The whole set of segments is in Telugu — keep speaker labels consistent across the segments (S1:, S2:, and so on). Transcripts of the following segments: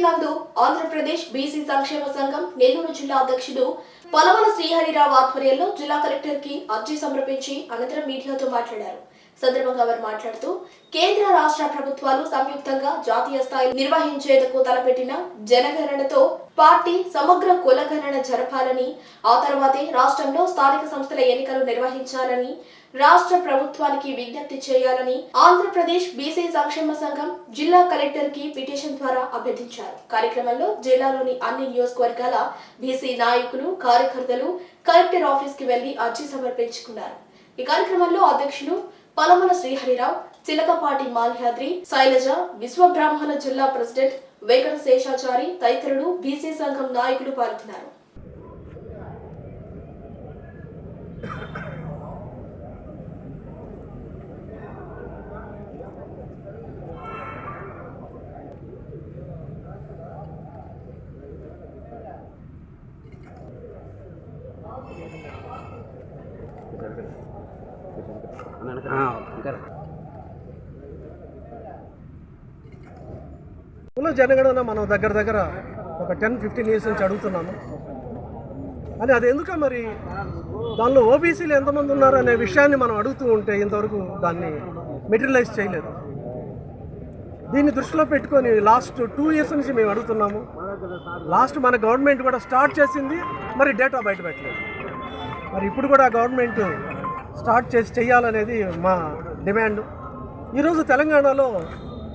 S1: కలెక్టరేట్ నందు ఆంధ్రప్రదేశ్ బీసీ సంక్షేమ సంఘం నెల్లూరు జిల్లా అధ్యక్షుడు పలమల శ్రీహరిరావు ఆధ్వర్యంలో జిల్లా కలెక్టర్ కి అర్జీ సమర్పించి అనంతరం మీడియాతో మాట్లాడారు. సందర్భంగా వారు మాట్లాడుతూ కేంద్ర రాష్ట్ర ప్రభుత్వాలు సంయుక్తంగా జాతీయ స్థాయిలో నిర్వహించేందుకు తలపెట్టిన జనగణనతో పార్టీ సమగ్ర కులగణన జరపాలని, ఆ తర్వాతే రాష్ట్రంలో స్థానిక సంస్థల ఎన్నికలు నిర్వహించాలని రాష్ట్ర ప్రభుత్వానికి విజ్ఞప్తి చేయాలని ఆంధ్రప్రదేశ్ బీసీ సంక్షేమ సంఘం జిల్లా కలెక్టర్ కి పిటిషన్ ద్వారా అభ్యర్థించారు. కార్యక్రమంలో జిల్లాలోని అన్ని నియోజకవర్గాల బీసీ నాయకులు, కార్యకర్తలు కలెక్టర్ ఆఫీస్ కి వెళ్లి అర్జీ సమర్పించుకున్నారు. ఈ కార్యక్రమంలో అధ్యక్షులు పలమల శ్రీహరిరావు, చిలకపాటి మాల్యాద్రి, శైలజ, విశ్వబ్రాహ్మణ జిల్లా ప్రెసిడెంట్ వెంకట శేషాచారి తదితరులు బీసీ సంఘం నాయకులు పాల్గొన్నారు.
S2: కుల జనగణన మనం దగ్గర ఒక 10-15 ఇయర్స్ నుంచి అడుగుతున్నాము. అని అది ఎందుక మరి దానిలో ఓబీసీలు ఎంతమంది ఉన్నారు అనే విషయాన్ని మనం అడుగుతూ ఉంటే ఇంతవరకు దాన్ని మెటీరియలైజ్ చేయలేదు. దీన్ని దృష్టిలో పెట్టుకొని లాస్ట్ 2 ఇయర్స్ నుంచి మేము అడుగుతున్నాము. లాస్ట్ మన గవర్నమెంట్ కూడా స్టార్ట్ చేసింది, మరి డేటా బయట పెట్టలేదు. మరి ఇప్పుడు కూడా గవర్నమెంట్ స్టార్ట్ చేయాలనేది మా డిమాండ్. ఈరోజు తెలంగాణలో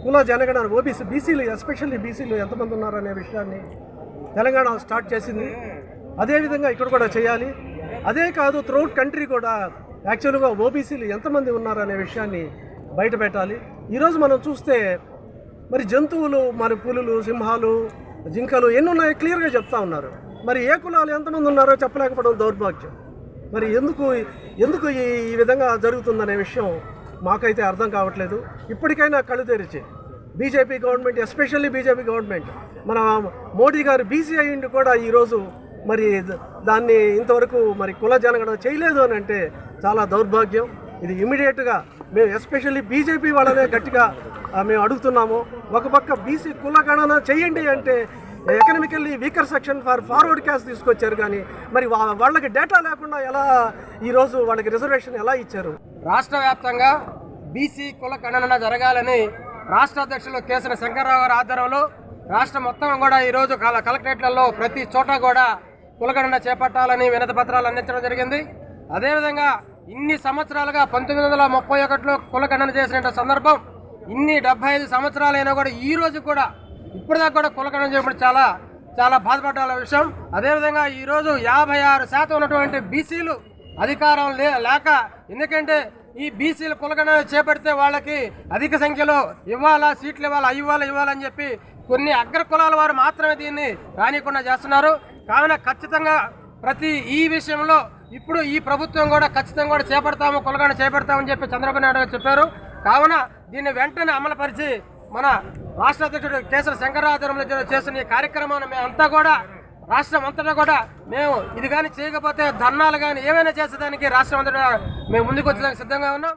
S2: కుల జనగణన బీసీలు ఎస్పెషల్లీ బీసీలు ఎంతమంది ఉన్నారనే విషయాన్ని తెలంగాణ స్టార్ట్ చేసింది. అదేవిధంగా ఇక్కడ కూడా చేయాలి. అదే కాదు, త్రూఅవుట్ కంట్రీ కూడా యాక్చువల్గా ఓబీసీలు ఎంతమంది ఉన్నారనే విషయాన్ని బయట పెట్టాలి. ఈరోజు మనం చూస్తే మరి జంతువులు, మరి పులులు, సింహాలు, జింకలు ఎన్ని ఉన్నాయో క్లియర్గా చెప్తా ఉన్నారు. మరి ఏ కులాలు ఎంతమంది ఉన్నారో చెప్పలేకపోవడం దౌర్భాగ్యం. మరి ఎందుకు ఈ విధంగా జరుగుతుందనే విషయం మాకైతే అర్థం కావట్లేదు. ఇప్పటికైనా కళ్ళు తెరిచి BJP government, especially BJP government, మన మోడీ గారు బీసీ అయ్యిండి కూడా ఈరోజు మరి దాన్ని ఇంతవరకు మరి కుల జనగణన చేయలేదు అని అంటే చాలా దౌర్భాగ్యం. ఇది ఇమీడియట్గా మేము ఎస్పెషల్లీ బీజేపీ వాళ్ళనే గట్టిగా మేము అడుగుతున్నాము. ఒక పక్క బీసీ కుల గణన చేయండి అంటే economically weaker section for forward caste తీసుకొచ్చారు, కానీ మరి వాళ్ళకి డేటా లేకుండా ఎలా ఈరోజు వాళ్ళకి రిజర్వేషన్ ఎలా ఇచ్చారు?
S3: రాష్ట్ర వ్యాప్తంగా బీసీ కుల గణన జరగాలని రాష్ట్ర అధ్యక్షులు కేసరి శంకర్రావు గారి ఆధ్వర్యంలో రాష్ట్రం మొత్తం కూడా ఈరోజు కలెక్టరేట్లలో ప్రతి చోట కూడా కులగణన చేపట్టాలని వినతి పత్రాలు అందించడం జరిగింది. అదేవిధంగా ఇన్ని సంవత్సరాలుగా 1931లో కులగణన చేసిన సందర్భం, ఇన్ని 75 సంవత్సరాలైనా కూడా ఈ రోజు కూడా ఇప్పటిదాకా కూడా కులగణన చేయడం చాలా బాధపడ్డ విషయం. అదేవిధంగా ఈరోజు 56% ఉన్నటువంటి బీసీలు అధికారం లేక, ఎందుకంటే ఈ బీసీలు కులగణన చేపడితే వాళ్ళకి అధిక సంఖ్యలో ఇవ్వాలా, సీట్లు ఇవ్వాలా, ఇవ్వాలని చెప్పి కొన్ని అగ్ర కులాల వారు మాత్రమే దీన్ని రానికుండా చేస్తున్నారు. కావున ఖచ్చితంగా ఈ విషయంలో ఇప్పుడు ఈ ప్రభుత్వం కూడా ఖచ్చితంగా కూడా చేపడతాము, కులగణన చేపడతామని చెప్పి చంద్రబాబు నాయుడు గారు చెప్పారు. కావున దీన్ని వెంటనే అమలుపరిచి మన రాష్ట్ర అధ్యక్షుడు కేసరి శంకర్రావు ఆధ్వర్యంలో చేస్తున్న ఈ కార్యక్రమాన్ని మేమంతా కూడా రాష్ట్రం అంతటా కూడా మేము ఇది కానీ చేయకపోతే ధర్నాలు కానీ ఏమైనా చేసేదానికి రాష్ట్రం అంతటా మేము ముందుకు వచ్చేదానికి సిద్ధంగా ఉన్నాం.